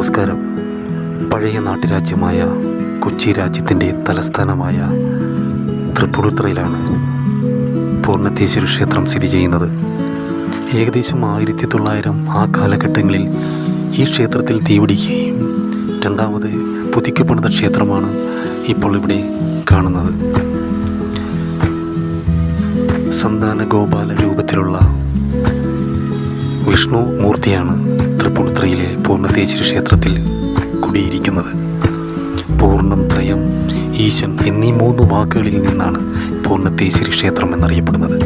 നമസ്കാരം. പഴയ നാട്ടുരാജ്യമായ കൊച്ചി രാജ്യത്തിൻ്റെ തലസ്ഥാനമായ തൃപ്പൂണിത്തുറയിലാണ് പൂർണ്ണത്തേശ്വര ക്ഷേത്രം സ്ഥിതി ചെയ്യുന്നത്. ഏകദേശം 1900 ആ കാലഘട്ടങ്ങളിൽ ഈ ക്ഷേത്രത്തിൽ തീപിടിക്കുകയും രണ്ടാമത് പുതുക്കിപ്പണിത ക്ഷേത്രമാണ് ഇപ്പോൾ ഇവിടെ കാണുന്നത്. സന്താന ഗോപാല രൂപത്തിലുള്ള വിഷ്ണു മൂർത്തിയാണ് തൃപ്പൂണിത്തുറയിലെ പൂർണ്ണത്തേശ്വര ക്ഷേത്രത്തിൽ കുടിയിരിക്കുന്നത്. പൂർണ്ണം, ത്രയം, ഈശൻ എന്നീ 3 വാക്കുകളിൽ നിന്നാണ് പൂർണ്ണത്തേശ്വര ക്ഷേത്രം എന്നറിയപ്പെടുന്നത്.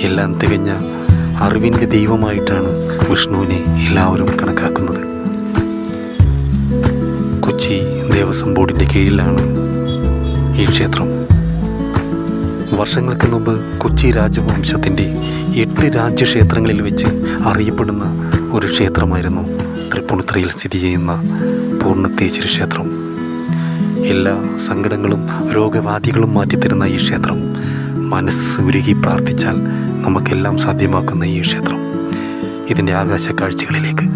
എല്ലാം തികഞ്ഞ അറിവിൻ്റെ ദൈവമായിട്ടാണ് വിഷ്ണുവിനെ എല്ലാവരും കണക്കാക്കുന്നത്. കൊച്ചി ദേവസ്വം ബോർഡിൻ്റെ കീഴിലാണ് ഈ ക്ഷേത്രം. വർഷങ്ങൾക്ക് മുമ്പ് കൊച്ചി രാജവംശത്തിൻ്റെ 8 രാജ്യക്ഷേത്രങ്ങളിൽ വെച്ച് അറിയപ്പെടുന്ന ഒരു ക്ഷേത്രമായിരുന്നു തൃപ്പൂണിത്തുറയിൽ സ്ഥിതി ചെയ്യുന്ന പൂർണ്ണത്തേശ്വര ക്ഷേത്രം. എല്ലാ സങ്കടങ്ങളും രോഗവാദികളും മാറ്റിത്തരുന്ന ഈ ക്ഷേത്രം, മനസ്സ് ഉരുകി പ്രാർത്ഥിച്ചാൽ നമുക്കെല്ലാം സാധ്യമാക്കുന്ന ഈ ക്ഷേത്രം, ഇതിൻ്റെ ആകാശ കാഴ്ചകളിലേക്ക്